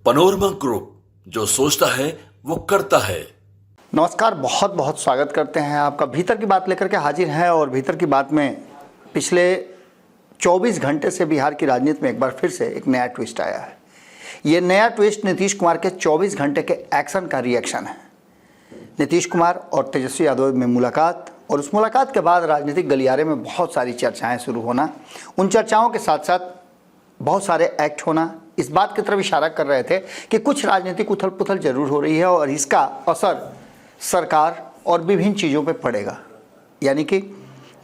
Panorama group, जो सोचता है वो करता है। नमस्कार, बहुत बहुत स्वागत करते हैं आपका। भीतर की बात लेकर के हाजिर हैं और भीतर की बात में पिछले 24 घंटे से बिहार की राजनीति में एक बार फिर से एक नया ट्विस्ट आया है। ये नया ट्विस्ट नीतीश कुमार के 24 घंटे के एक्शन का रिएक्शन है। नीतीश कुमार और तेजस्वी यादव में मुलाकात और उस मुलाकात के बाद राजनीतिक गलियारे में बहुत सारी चर्चाएं शुरू होना, उन चर्चाओं के साथ साथ बहुत सारे एक्ट होना, इस बात की तरफ इशारा कर रहे थे कि कुछ राजनीतिक उथल पुथल जरूर हो रही है और इसका असर सरकार और विभिन्न चीज़ों पर पड़ेगा। यानी कि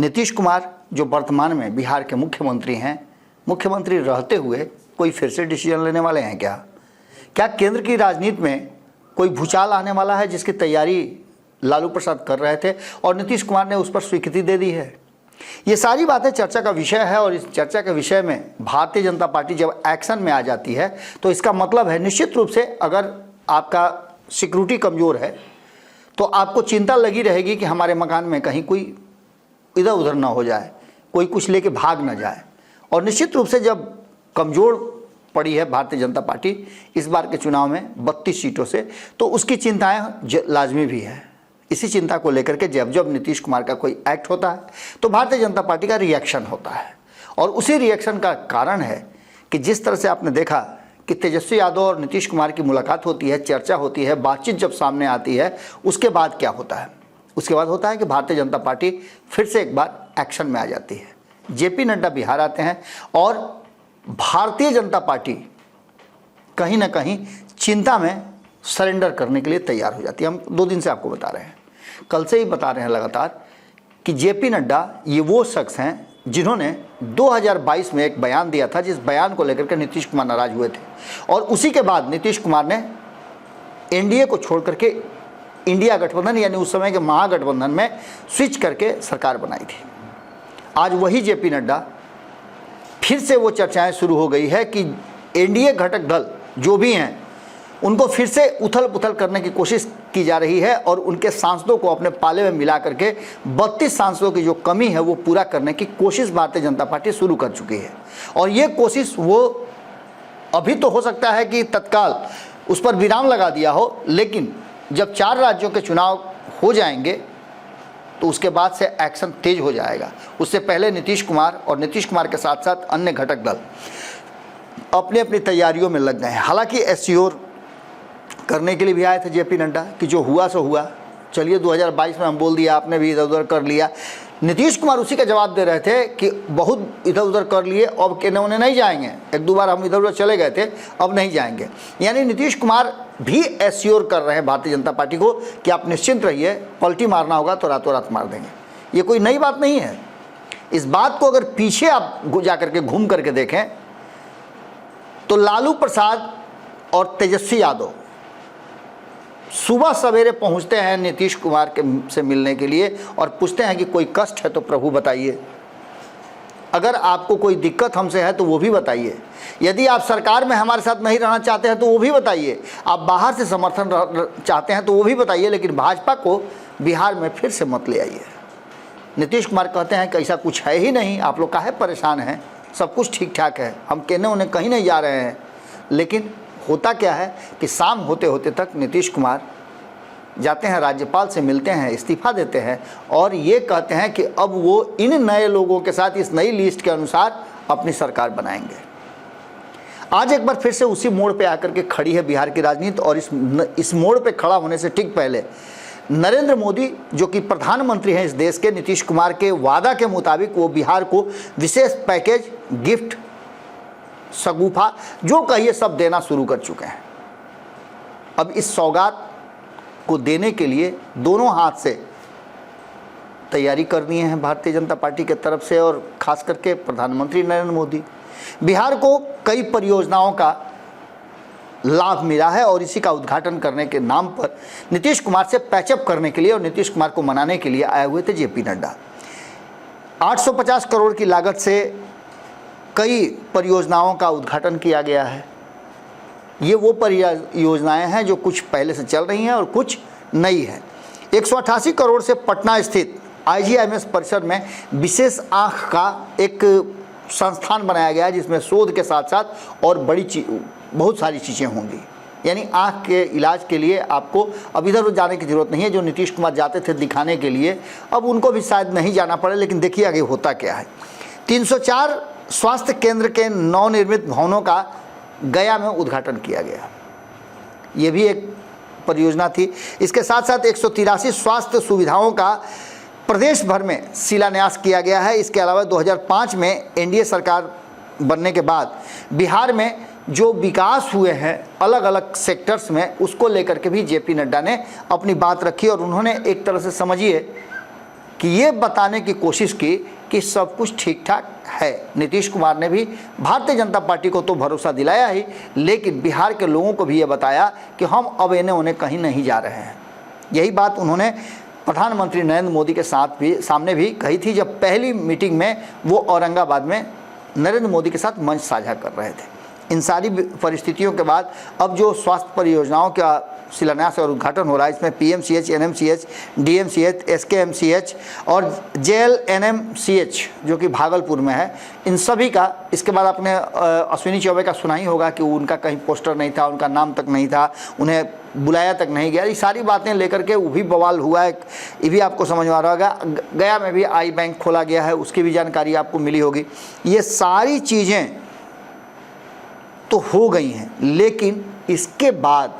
नीतीश कुमार जो वर्तमान में बिहार के मुख्यमंत्री हैं, मुख्यमंत्री रहते हुए कोई फिर से डिसीजन लेने वाले हैं क्या केंद्र की राजनीति में कोई भूचाल आने वाला है, जिसकी तैयारी लालू प्रसाद कर रहे थे और नीतीश कुमार ने उस पर स्वीकृति दे दी है। ये सारी बातें चर्चा का विषय है और इस चर्चा के विषय में भारतीय जनता पार्टी जब एक्शन में आ जाती है तो इसका मतलब है निश्चित रूप से अगर आपका सिक्योरिटी कमज़ोर है तो आपको चिंता लगी रहेगी कि हमारे मकान में कहीं कोई इधर उधर ना हो जाए, कोई कुछ लेके भाग ना जाए। और निश्चित रूप से जब कमज़ोर पड़ी है भारतीय जनता पार्टी इस बार के चुनाव में 32 सीटों से, तो उसकी चिंताएं लाजमी भी है। इसी चिंता को लेकर के जब नीतीश कुमार का कोई एक्ट होता है तो भारतीय जनता पार्टी का रिएक्शन होता है। और उसी रिएक्शन का कारण है कि जिस तरह से आपने देखा कि तेजस्वी यादव और नीतीश कुमार की मुलाकात होती है, चर्चा होती है, बातचीत जब सामने आती है, उसके बाद क्या होता है? उसके बाद होता है कि भारतीय जनता पार्टी फिर से एक बार एक्शन में आ जाती है। जेपी नड्डा बिहार आते हैं और भारतीय जनता पार्टी कहीं ना कहीं चिंता में सरेंडर करने के लिए तैयार हो जाती है। हम 2 दिन से आपको बता रहे हैं, कल से ही बता रहे हैं लगातार कि जेपी नड्डा ये वो शख्स हैं जिन्होंने 2022 में एक बयान दिया था, जिस बयान को लेकर के नीतीश कुमार नाराज हुए थे और उसी के बाद नीतीश कुमार ने एनडीए को छोड़ करके इंडिया गठबंधन यानी उस समय के महागठबंधन में स्विच करके सरकार बनाई थी। आज वही जेपी नड्डा फिर से वो चर्चाएं शुरू हो गई है कि एनडीए घटक दल जो भी हैं उनको फिर से उथल पुथल करने की कोशिश की जा रही है और उनके सांसदों को अपने पाले में मिला करके 32 सांसदों की जो कमी है वो पूरा करने की कोशिश भारतीय जनता पार्टी शुरू कर चुकी है। और ये कोशिश वो अभी तो हो सकता है कि तत्काल उस पर विराम लगा दिया हो, लेकिन जब 4 राज्यों के चुनाव हो जाएंगे तो उसके बाद से एक्शन तेज हो जाएगा। उससे पहले नीतीश कुमार और नीतीश कुमार के साथ साथ अन्य घटक दल अपनी अपनी तैयारियों में लग गए हैं। हालांकि एश्योर करने के लिए भी आए थे जेपी नड्डा कि जो हुआ सो हुआ, चलिए 2022 में हम बोल दिया, आपने भी इधर उधर कर लिया। नीतीश कुमार उसी का जवाब दे रहे थे कि बहुत इधर उधर कर लिए, अब कहने उन्हें नहीं जाएंगे, 1-2 बार हम इधर उधर चले गए थे, अब नहीं जाएंगे। यानी नीतीश कुमार भी एश्योर कर रहे हैं भारतीय जनता पार्टी को कि आप निश्चिंत रहिए, पलटी मारना होगा तो रातों रात मार देंगे। ये कोई नई बात नहीं है। इस बात को अगर पीछे आप जा करके घूम करके देखें तो लालू प्रसाद और तेजस्वी यादव सुबह सवेरे पहुंचते हैं नीतीश कुमार के से मिलने के लिए और पूछते हैं कि कोई कष्ट है तो प्रभु बताइए, अगर आपको कोई दिक्कत हमसे है तो वो भी बताइए, यदि आप सरकार में हमारे साथ नहीं रहना चाहते हैं तो वो भी बताइए, आप बाहर से समर्थन चाहते हैं तो वो भी बताइए, लेकिन भाजपा को बिहार में फिर से मत ले आइए। नीतीश कुमार कहते हैं कि ऐसा कुछ है ही नहीं, आप लोग काहे परेशान हैं, सब कुछ ठीक ठाक है, हम कहने उन्हें कहीं नहीं जा रहे हैं। लेकिन होता क्या है कि शाम होते होते तक नीतीश कुमार जाते हैं, राज्यपाल से मिलते हैं, इस्तीफा देते हैं और ये कहते हैं कि अब वो इन नए लोगों के साथ इस नई लिस्ट के अनुसार अपनी सरकार बनाएंगे। आज एक बार फिर से उसी मोड़ पे आकर के खड़ी है बिहार की राजनीति और इस मोड़ पे खड़ा होने से ठीक पहले नरेंद्र मोदी जो कि प्रधानमंत्री हैं इस देश के, नीतीश कुमार के वादा के मुताबिक वो बिहार को विशेष पैकेज, गिफ्ट, सगुफा जो कहिए सब देना शुरू कर चुके हैं। अब इस सौगात को देने के लिए दोनों हाथ से तैयारी करनी है भारतीय जनता पार्टी के तरफ से और खास करके प्रधानमंत्री नरेंद्र मोदी। बिहार को कई परियोजनाओं का लाभ मिला है और इसी का उद्घाटन करने के नाम पर नीतीश कुमार से पैचअप करने के लिए और नीतीश कुमार को मनाने के लिए आए हुए थे जेपी नड्डा। 850 करोड़ की लागत से कई परियोजनाओं का उद्घाटन किया गया है। ये वो परियोजनाएं हैं जो कुछ पहले से चल रही हैं और कुछ नई हैं। 188 करोड़ से पटना स्थित IGIMS परिसर में विशेष आँख का एक संस्थान बनाया गया है जिसमें शोध के साथ साथ और बड़ी बहुत सारी चीज़ें होंगी। यानी आँख के इलाज के लिए आपको अब इधर उधर जाने की ज़रूरत नहीं है। जो नीतीश कुमार जाते थे दिखाने के लिए, अब उनको भी शायद नहीं जाना पड़े। लेकिन देखिए आगे होता क्या है। 304 स्वास्थ्य केंद्र के नवनिर्मित भवनों का गया में उद्घाटन किया गया। ये भी एक परियोजना थी। इसके साथ साथ 183 स्वास्थ्य सुविधाओं का प्रदेश भर में शिलान्यास किया गया है। इसके अलावा 2005 में एनडीए सरकार बनने के बाद बिहार में जो विकास हुए हैं अलग अलग सेक्टर्स में, उसको लेकर के भी जेपी नड्डा ने अपनी बात रखी और उन्होंने एक तरह से समझिए कि ये बताने की कोशिश की कि सब कुछ ठीक ठाक है। नीतीश कुमार ने भी भारतीय जनता पार्टी को तो भरोसा दिलाया ही, लेकिन बिहार के लोगों को भी ये बताया कि हम अब इन्हें उन्हें कहीं नहीं जा रहे हैं। यही बात उन्होंने प्रधानमंत्री नरेंद्र मोदी के सामने भी कही थी, जब पहली मीटिंग में वो औरंगाबाद में नरेंद्र मोदी के साथ मंच साझा कर रहे थे। इन सारी परिस्थितियों के बाद अब जो स्वास्थ्य परियोजनाओं का शिलान्यास और उद्घाटन हो रहा है, इसमें पीएमसीएच, एनएमसीएच, डीएमसीएच, एसकेएमसीएच और जेएलएनएमसीएच जो कि भागलपुर में है, इन सभी का। इसके बाद आपने अश्विनी चौबे का सुना ही होगा कि उनका कहीं पोस्टर नहीं था, उनका नाम तक नहीं था, उन्हें बुलाया तक नहीं गया। ये सारी बातें लेकर के वो भी बवाल हुआ है। ये भी आपको समझ में आ रहा होगा। गया में भी आई बैंक खोला गया है, उसकी भी जानकारी आपको मिली होगी। ये सारी चीज़ें तो हो गई हैं, लेकिन इसके बाद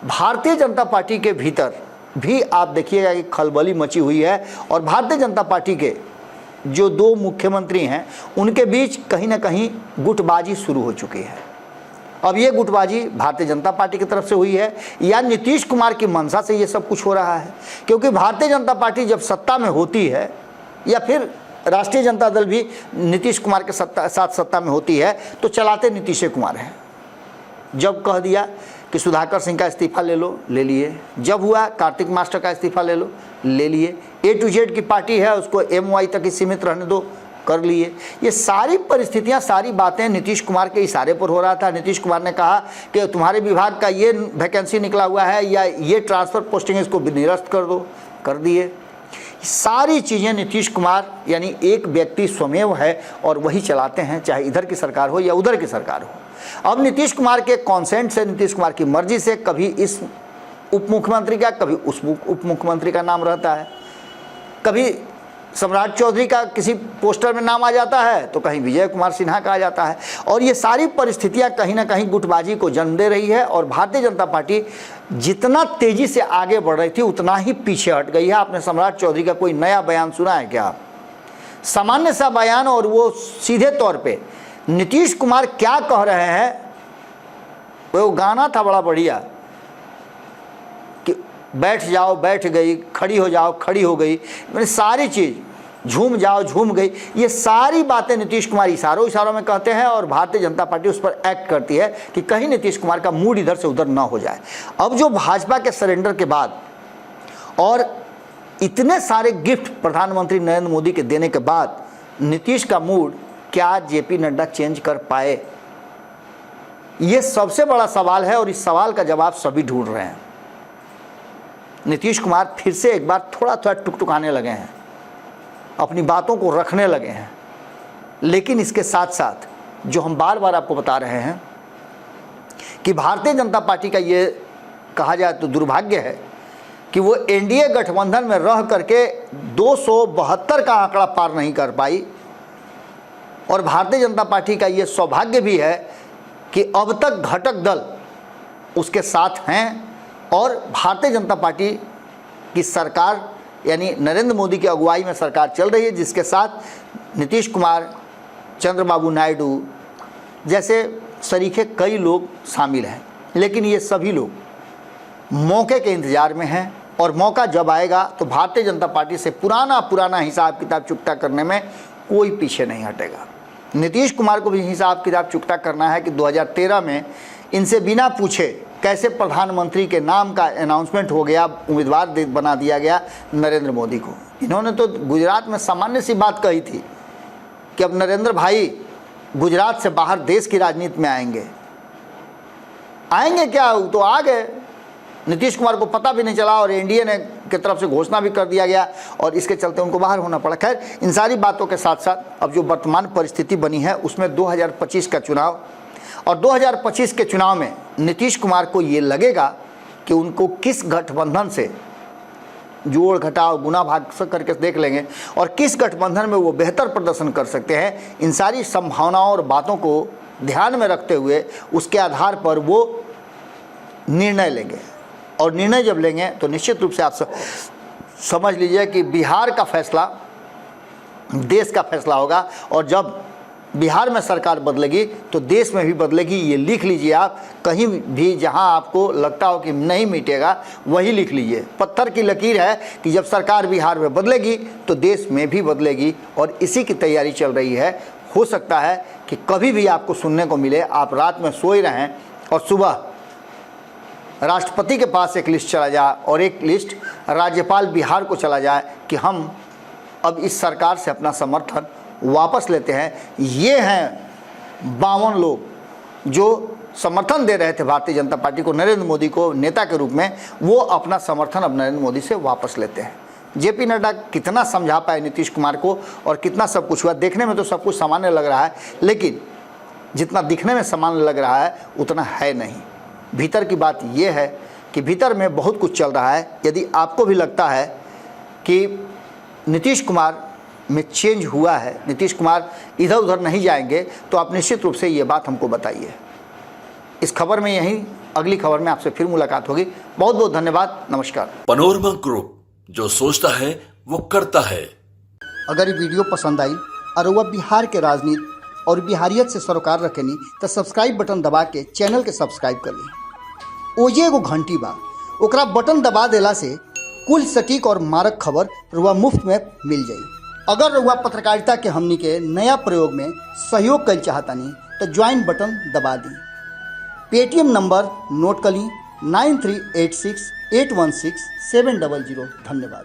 भारतीय जनता पार्टी के भीतर भी आप देखिएगा कि खलबली मची हुई है और भारतीय जनता पार्टी के जो दो मुख्यमंत्री हैं उनके बीच कहीं ना कहीं गुटबाजी शुरू हो चुकी है। अब ये गुटबाजी भारतीय जनता पार्टी की तरफ से हुई है या नीतीश कुमार की मंशा से ये सब कुछ हो रहा है, क्योंकि भारतीय जनता पार्टी जब सत्ता में होती है या फिर राष्ट्रीय जनता दल भी नीतीश कुमार के साथ सत्ता में होती है तो चलाते नीतीश कुमार हैं। जब कह दिया कि सुधाकर सिंह का इस्तीफा ले लो, ले लिए। जब हुआ कार्तिक मास्टर का इस्तीफा ले लो, ले लिए। A to Z की पार्टी है, उसको MY तक ही सीमित रहने दो, कर लिए। ये सारी परिस्थितियां, सारी बातें नीतीश कुमार के इशारे पर हो रहा था। नीतीश कुमार ने कहा कि तुम्हारे विभाग का ये वैकेंसी निकला हुआ है या ये ट्रांसफ़र पोस्टिंग, इसको निरस्त कर दो, कर दिए। सारी चीज़ें नीतीश कुमार यानी एक व्यक्ति स्वयं है और वही चलाते हैं, चाहे इधर की सरकार हो या उधर की सरकार हो। अब नीतीश कुमार के कॉन्सेंट से, नीतीश कुमार की मर्जी से कभी इस उप मुख्यमंत्री का, कभी उस उप मुख्यमंत्री का नाम रहता है। कभी सम्राट चौधरी का किसी पोस्टर में नाम आ जाता है तो कहीं विजय कुमार सिन्हा का आ जाता है। और ये सारी परिस्थितियां कहीं ना कहीं गुटबाजी को जन्म दे रही है और भारतीय जनता पार्टी जितना तेजी से आगे बढ़ रही थी उतना ही पीछे हट गई है। आपने सम्राट चौधरी का कोई नया बयान सुना है क्या? सामान्य सा बयान, और वो सीधे तौर पे नीतीश कुमार क्या कह रहे हैं, वो गाना था बड़ा बढ़िया कि बैठ जाओ बैठ गई, खड़ी हो जाओ खड़ी हो गई, मैंने सारी चीज़, झूम जाओ झूम गई। ये सारी बातें नीतीश कुमार इशारों में कहते हैं और भारतीय जनता पार्टी उस पर एक्ट करती है कि कहीं नीतीश कुमार का मूड इधर से उधर ना हो जाए। अब जो भाजपा के सरेंडर के बाद और इतने सारे गिफ्ट प्रधानमंत्री नरेंद्र मोदी के देने के बाद नीतीश का मूड क्या जेपी नड्डा चेंज कर पाए, ये सबसे बड़ा सवाल है और इस सवाल का जवाब सभी ढूंढ रहे हैं। नीतीश कुमार फिर से एक बार थोड़ा टुकटुकाने लगे हैं, अपनी बातों को रखने लगे हैं। लेकिन इसके साथ साथ जो हम बार बार आपको बता रहे हैं कि भारतीय जनता पार्टी का ये कहा जाए तो दुर्भाग्य है कि वो एनडीए गठबंधन में रह करके 272 का आंकड़ा पार नहीं कर पाई। और भारतीय जनता पार्टी का ये सौभाग्य भी है कि अब तक घटक दल उसके साथ हैं और भारतीय जनता पार्टी की सरकार यानी नरेंद्र मोदी की अगुवाई में सरकार चल रही है, जिसके साथ नीतीश कुमार, चंद्रबाबू नायडू जैसे सरीखे कई लोग शामिल हैं। लेकिन ये सभी लोग मौके के इंतज़ार में हैं और मौका जब आएगा तो भारतीय जनता पार्टी से पुराना हिसाब किताब चुकता करने में कोई पीछे नहीं हटेगा। नीतीश कुमार को भी हिसाब किताब चुकता करना है कि 2013 में इनसे बिना पूछे कैसे प्रधानमंत्री के नाम का अनाउंसमेंट हो गया, उम्मीदवार बना दिया गया नरेंद्र मोदी को। इन्होंने तो गुजरात में सामान्य सी बात कही थी कि अब नरेंद्र भाई गुजरात से बाहर देश की राजनीति में आएंगे क्या, तो आ गए। नीतीश कुमार को पता भी नहीं चला और एनडीए ने की तरफ से घोषणा भी कर दिया गया और इसके चलते उनको बाहर होना पड़ा। खैर, इन सारी बातों के साथ साथ अब जो वर्तमान परिस्थिति बनी है उसमें 2025 का चुनाव और 2025 के चुनाव में नीतीश कुमार को ये लगेगा कि उनको किस गठबंधन से जोड़ घटाव गुना भाग करके देख लेंगे और किस गठबंधन में वो बेहतर प्रदर्शन कर सकते हैं, इन सारी संभावनाओं और बातों को ध्यान में रखते हुए उसके आधार पर वो निर्णय लेंगे। और निर्णय जब लेंगे तो निश्चित रूप से आप समझ लीजिए कि बिहार का फैसला देश का फैसला होगा। और जब बिहार में सरकार बदलेगी तो देश में भी बदलेगी, ये लिख लीजिए आप। कहीं भी जहां आपको लगता हो कि नहीं मिटेगा वही लिख लीजिए। पत्थर की लकीर है कि जब सरकार बिहार में बदलेगी तो देश में भी बदलेगी और इसी की तैयारी चल रही है। हो सकता है कि कभी भी आपको सुनने को मिले, आप रात में सोए रहें और सुबह राष्ट्रपति के पास एक लिस्ट चला जाए और एक लिस्ट राज्यपाल बिहार को चला जाए कि हम अब इस सरकार से अपना समर्थन वापस लेते हैं। ये हैं 52 लोग जो समर्थन दे रहे थे भारतीय जनता पार्टी को, नरेंद्र मोदी को नेता के रूप में, वो अपना समर्थन अब नरेंद्र मोदी से वापस लेते हैं। जेपी नड्डा कितना समझा पाए नीतीश कुमार को और कितना सब कुछ हुआ, देखने में तो सब कुछ सामान्य लग रहा है, लेकिन जितना दिखने में सामान्य लग रहा है उतना है नहीं। भीतर की बात यह है कि भीतर में बहुत कुछ चल रहा है। यदि आपको भी लगता है कि नीतीश कुमार में चेंज हुआ है, नीतीश कुमार इधर उधर नहीं जाएंगे, तो आप निश्चित रूप से ये बात हमको बताइए। इस खबर में यहीं, अगली खबर में आपसे फिर मुलाकात होगी। बहुत बहुत धन्यवाद, नमस्कार। पनोरमा ग्रुप, जो सोचता है वो करता है। अगर ये वीडियो पसंद आई और वह बिहार के राजनीति और बिहारियत से सरोकार रखेनी तो सब्सक्राइब बटन दबा के चैनल के सब्सक्राइब कर ली। ओजे एगो घंटी बा, ओकरा बटन दबा देला से कुल सटीक और मारक खबर रुआ मुफ्त में मिल जाई। अगर रुआ पत्रकारिता के हमनी के नया प्रयोग में सहयोग कर चाहतानी तो ज्वाइन बटन दबा दी। पेटीएम नंबर नोट कर ली 9386816700। धन्यवाद।